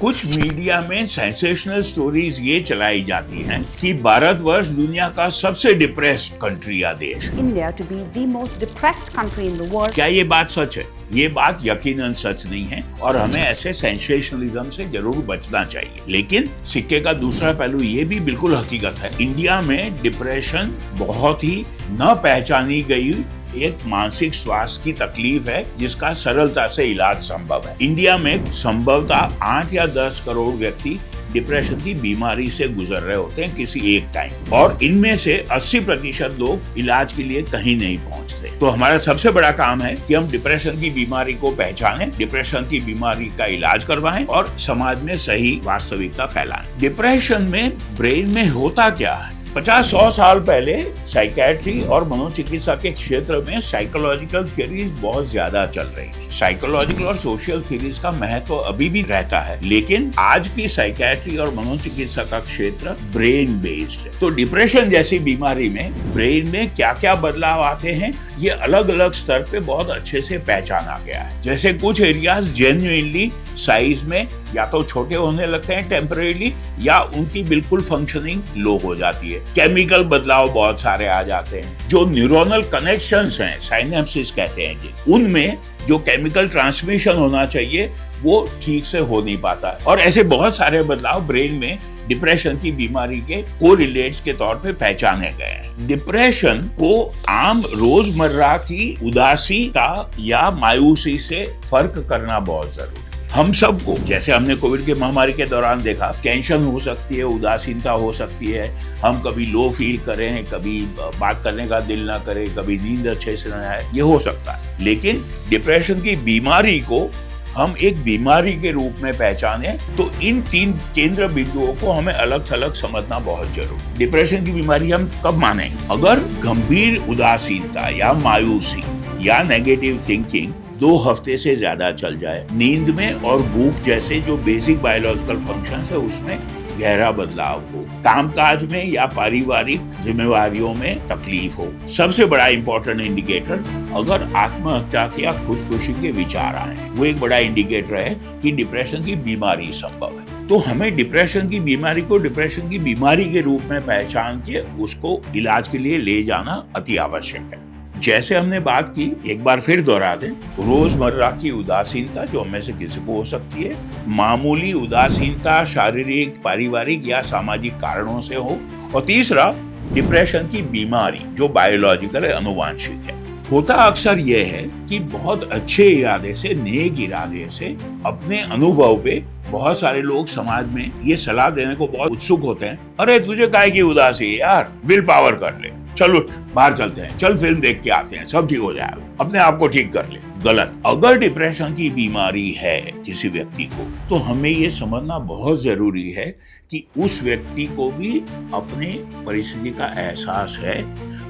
कुछ मीडिया में sensational stories ये चलाई जाती हैं कि भारतवर्ष दुनिया का सबसे डिप्रेस्ड कंट्री या देश। India to be the most depressed country in the world. क्या ये बात सच है? ये बात यकीनन सच नहीं है और हमें ऐसे सेंसेशनलिज्म से जरूर बचना चाहिए। लेकिन सिक्के का दूसरा पहलू ये भी बिल्कुल हकीकत है। इंडिया में डिप्रेशन बहुत ही न पहचानी गई एक मानसिक स्वास्थ्य की तकलीफ है जिसका सरलता से इलाज संभव है। इंडिया में संभवतः 8 या 10 करोड़ व्यक्ति डिप्रेशन की बीमारी से गुजर रहे होते हैं किसी एक टाइम, और इनमें से 80% लोग इलाज के लिए कहीं नहीं पहुंचते। तो हमारा सबसे बड़ा काम है कि हम डिप्रेशन की बीमारी को पहचानें, डिप्रेशन की बीमारी का इलाज करवाएं और समाज में सही वास्तविकता फैलाएं। डिप्रेशन में ब्रेन में होता क्या है? 50-100 साल पहले साइकेट्री और मनोचिकित्सा के क्षेत्र में साइकोलॉजिकल थियरीज बहुत ज्यादा चल रही थी। साइकोलॉजिकल और सोशल थियरीज का महत्व अभी भी रहता है, लेकिन आज की साइकेट्री और मनोचिकित्सा का क्षेत्र ब्रेन बेस्ड है। तो डिप्रेशन जैसी बीमारी में ब्रेन में क्या क्या बदलाव आते हैं ये अलग अलग स्तर पे बहुत अच्छे से पहचाना गया है। जैसे कुछ एरियाज जेन्युइनली साइज में या तो छोटे होने लगते हैं टेम्परेरी, या उनकी बिल्कुल फंक्शनिंग लो हो जाती है। केमिकल बदलाव बहुत सारे आ जाते हैं। जो न्यूरोनल कनेक्शंस हैं, साइनेप्सिस कहते हैं जी, उनमें जो केमिकल ट्रांसमिशन होना चाहिए वो ठीक से हो नहीं पाता है। और ऐसे बहुत सारे बदलाव ब्रेन में डिप्रेशन की बीमारी के कोरिलेट्स के तौर पे पहचाने गए हैं। डिप्रेशन को आम रोजमर्रा की उदासीता या मायूसी से फर्क करना बहुत जरूरी है। हम सबको, जैसे हमने कोविड की महामारी के दौरान देखा, टेंशन हो सकती है, उदासीनता हो सकती है, हम कभी लो फील करें, कभी बात करने का दिल ना करे, कभी नींद अच्छे से ना आए, ये हो सकता है। लेकिन डिप्रेशन की बीमारी को हम एक बीमारी के रूप में पहचाने तो इन 3 केंद्र बिंदुओं को हमें अलग थलग समझना बहुत जरूरी। डिप्रेशन की बीमारी हम कब मानेंगे? अगर गंभीर उदासीनता या मायूसी या नेगेटिव थिंकिंग 2 हफ्ते से ज्यादा चल जाए, नींद में और भूख जैसे जो बेसिक बायोलॉजिकल फंक्शंस है उसमें गहरा बदलाव हो, कामकाज में या पारिवारिक जिम्मेवारियों में तकलीफ हो। सबसे बड़ा इंपॉर्टेंट इंडिकेटर, अगर आत्महत्या या खुदकुशी के विचार आए, वो एक बड़ा इंडिकेटर है कि डिप्रेशन की बीमारी संभव है। तो हमें डिप्रेशन की बीमारी को डिप्रेशन की बीमारी के रूप में पहचान के उसको इलाज के लिए ले जाना अति आवश्यक है। जैसे हमने बात की, एक बार फिर दोहरा दें, रोजमर्रा की उदासीनता जो हमें से किसी को हो सकती है, मामूली उदासीनता शारीरिक, पारिवारिक या सामाजिक कारणों से हो, और तीसरा डिप्रेशन की बीमारी जो बायोलॉजिकल है, अनुवांशिक है। होता अक्सर यह है कि बहुत अच्छे इरादे से, नेक इरादे से, अपने अनुभव पे बहुत सारे लोग समाज में ये सलाह देने को बहुत उत्सुक होते हैं, अरे तुझे काहे की उदासी है यार, विल पावर कर ले, चल उठ, बाहर चलते हैं, चल फिल्म देख के आते हैं, सब ठीक हो जाएगा, अपने आप को ठीक कर ले। गलत। अगर डिप्रेशन की बीमारी है किसी व्यक्ति को, तो हमें ये समझना बहुत जरूरी है कि उस व्यक्ति को भी अपनी परिस्थिति का एहसास है।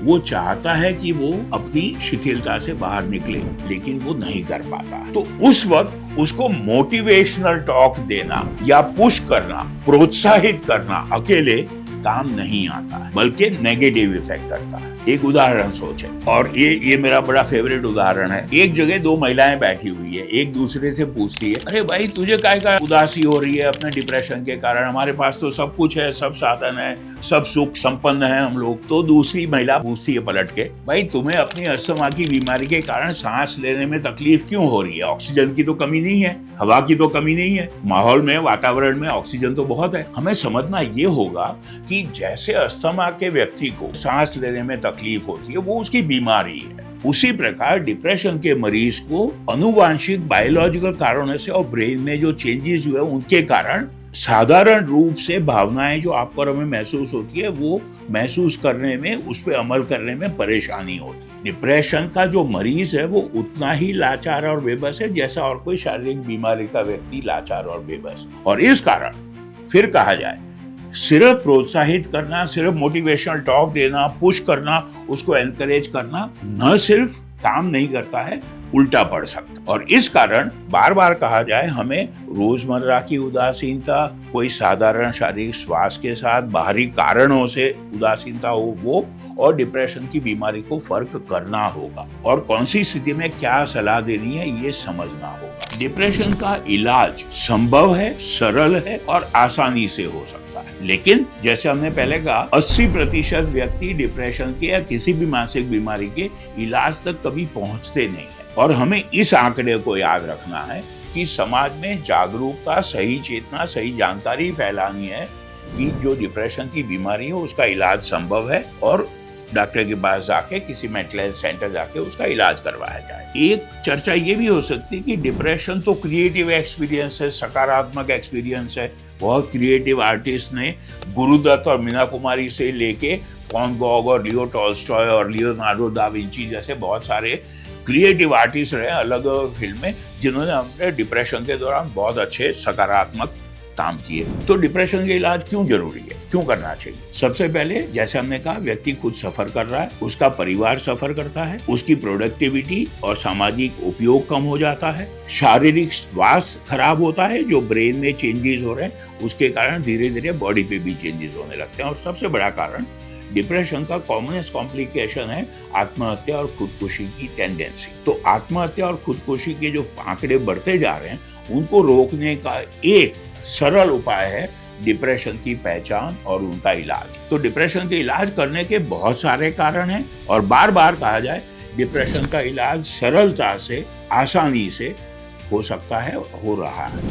वो चाहता है कि वो अपनी शिथिलता से बाहर निकले, लेकिन वो नहीं कर पाता। तो उस वक्त उसको मोटिवेशनल टॉक देना या पुश करना, प्रोत्साहित करना अकेले काम नहीं आता है, बल्कि नेगेटिव इफेक्ट करता है। एक उदाहरण सोचें, और ये मेरा बड़ा फेवरेट उदाहरण है। एक जगह 2 महिलाएं बैठी हुई है, एक दूसरे से पूछती है, अरे भाई तुझे काहे का उदासी हो रही है अपने डिप्रेशन के कारण? हमारे पास तो सब कुछ है, सब साधन है, सब सुख संपन्न है हम लोग। तो दूसरी महिला पूछती है पलट के, भाई तुम्हें अपनी अस्थमा की बीमारी के कारण सांस लेने में तकलीफ क्यों हो रही है? ऑक्सीजन की तो कमी नहीं है, हवा की तो कमी नहीं है, माहौल में, वातावरण में ऑक्सीजन तो बहुत है। हमें समझना ये होगा कि जैसे अस्थमा के व्यक्ति को सांस लेने में तकलीफ होती है, वो उसकी बीमारी है, उसी प्रकार डिप्रेशन के मरीज को अनुवांशिक बायोलॉजिकल कारणों से और ब्रेन में जो चेंजेस हुए उनके कारण साधारण रूप से भावनाएं जो आपको और हमें महसूस होती है, वो महसूस करने में, उस पर अमल करने में परेशानी होती है। डिप्रेशन का जो मरीज है वो उतना ही लाचार और बेबस है जैसा और कोई शारीरिक बीमारी का व्यक्ति लाचार और बेबस। और इस कारण फिर कहा जाए, सिर्फ प्रोत्साहित करना, सिर्फ मोटिवेशनल टॉक देना, पुश करना, उसको एनकरेज करना न सिर्फ काम नहीं करता है, उल्टा पड़ सकता। और इस कारण बार बार कहा जाए, हमें रोजमर्रा की उदासीनता, कोई साधारण शारीरिक स्वास्थ्य के साथ बाहरी कारणों से उदासीनता हो वो, और डिप्रेशन की बीमारी को फर्क करना होगा और कौन सी स्थिति में क्या सलाह देनी है ये समझना होगा। डिप्रेशन का इलाज संभव है, सरल है और आसानी से हो सकता है, लेकिन जैसे हमने पहले कहा 80% व्यक्ति डिप्रेशन के या किसी भी मानसिक बीमारी के इलाज तक कभी पहुंचते नहीं है। और हमें इस आंकड़े को याद रखना है कि समाज में जागरूकता, सही चेतना, सही जानकारी फैलानी है कि जो डिप्रेशन की बीमारी है उसका इलाज संभव है और डॉक्टर के पास जाके, किसी मेंटल हेल्थ सेंटर जाके उसका इलाज करवाया जाए। एक चर्चा ये भी हो सकती है कि डिप्रेशन तो क्रिएटिव एक्सपीरियंस है, सकारात्मक एक्सपीरियंस है। बहुत क्रिएटिव आर्टिस्ट ने गुरुदत्त और मीना कुमारी से लेके वैन गॉग और लियो टॉल्स्टॉय और लियोनार्डो दा विंची जैसे बहुत सारे क्रिएटिव आर्टिस्ट रहे अलग अलग फील्ड में, जिन्होंने अपने डिप्रेशन के दौरान बहुत अच्छे सकारात्मक काम किए। तो डिप्रेशन का इलाज क्यों जरूरी है, क्यों करना चाहिए? सबसे पहले जैसे हमने कहा, व्यक्ति खुद सफर कर रहा है, उसका परिवार सफर करता है, उसकी प्रोडक्टिविटी और सामाजिक उपयोग कम हो जाता है, शारीरिक स्वास्थ्य खराब होता है, जो ब्रेन में चेंजेस हो रहे हैं उसके कारण धीरे धीरे बॉडी पे भी चेंजेस होने लगते हैं। और सबसे बड़ा कारण डिप्रेशन का कॉमनेस्ट कॉम्प्लिकेशन है आत्महत्या और खुदकुशी की टेंडेंसी। तो आत्महत्या और खुदकुशी के जो आंकड़े बढ़ते जा रहे हैं उनको रोकने का एक सरल उपाय है डिप्रेशन की पहचान और उनका इलाज। तो डिप्रेशन के इलाज करने के बहुत सारे कारण हैं और बार बार कहा जाए, डिप्रेशन का इलाज सरलता से, आसानी से हो सकता है, हो रहा है,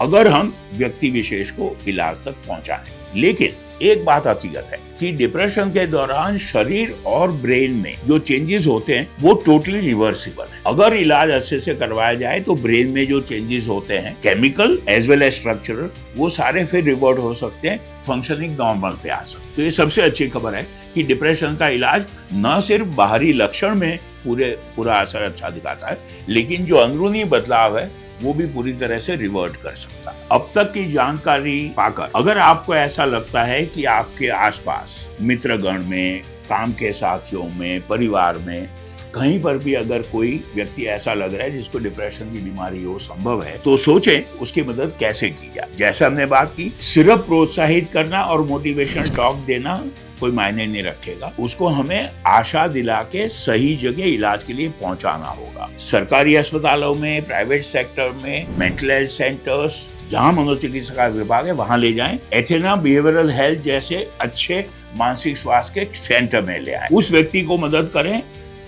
अगर हम व्यक्ति विशेष को इलाज तक पहुंचाएं। लेकिन एक बात हकीकत है कि डिप्रेशन के दौरान शरीर और ब्रेन में जो चेंजेस होते हैं वो टोटली रिवर्सिबल है। अगर इलाज अच्छे से करवाया जाए तो ब्रेन में जो चेंजेस होते हैं, chemical as well as structural, वो सारे फिर रिवर्ट हो सकते हैं, फंक्शनिंग नॉर्मल पे आ सकते। तो ये सबसे अच्छी खबर है कि डिप्रेशन का इलाज न सिर्फ बाहरी लक्षण में पूरा असर अच्छा दिखाता है, लेकिन जो अंदरूनी बदलाव है वो भी पूरी तरह से रिवर्ट कर सकता है। अब तक की जानकारी पाकर अगर आपको ऐसा लगता है कि आपके आसपास, मित्रगण में, काम के साथियों में, परिवार में, कहीं पर भी अगर कोई व्यक्ति ऐसा लग रहा है जिसको डिप्रेशन की बीमारी हो, संभव है, तो सोचें उसकी मदद कैसे की जाए। जैसे हमने बात की, सिर्फ प्रोत्साहित करना और मोटिवेशन टॉक देना कोई मायने नहीं रखेगा, उसको हमें आशा दिला के सही जगह इलाज के लिए पहुंचाना होगा। सरकारी अस्पतालों में, प्राइवेट सेक्टर में, मेंटल हेल्थ सेंटर्स, जहां मनोचिकित्सा का विभाग है वहां ले जाएं। एथेना बिहेवियरल हेल्थ जैसे अच्छे मानसिक स्वास्थ्य के सेंटर में ले आए, उस व्यक्ति को मदद करें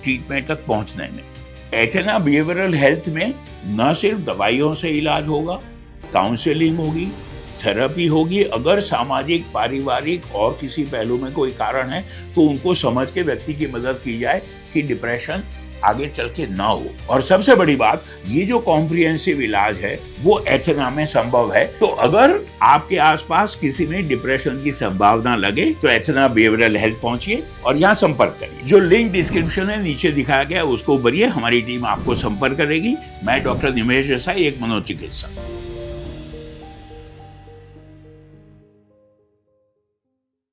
ट्रीटमेंट तक पहुंचने में। एथेना बिहेवियरल हेल्थ में न सिर्फ दवाइयों से इलाज होगा, काउंसलिंग होगी, थेरेपी होगी। अगर सामाजिक, पारिवारिक और किसी पहलू में कोई कारण है तो उनको समझ के व्यक्ति की मदद की जाए कि डिप्रेशन आगे चल के ना हो। और सबसे बड़ी बात, ये जो कॉम्प्रिहेंसिव इलाज है वो एथेना में संभव है। तो अगर आपके आसपास किसी में डिप्रेशन की संभावना लगे तो एथेना बिहेवियरल हेल्थ पहुंचिए और यहाँ संपर्क करिए। जो लिंक डिस्क्रिप्शन है नीचे दिखाया गया उसको भरिए, हमारी टीम आपको संपर्क करेगी। मैं डॉक्टर निमेश देसाई, एक मनोचिकित्सक।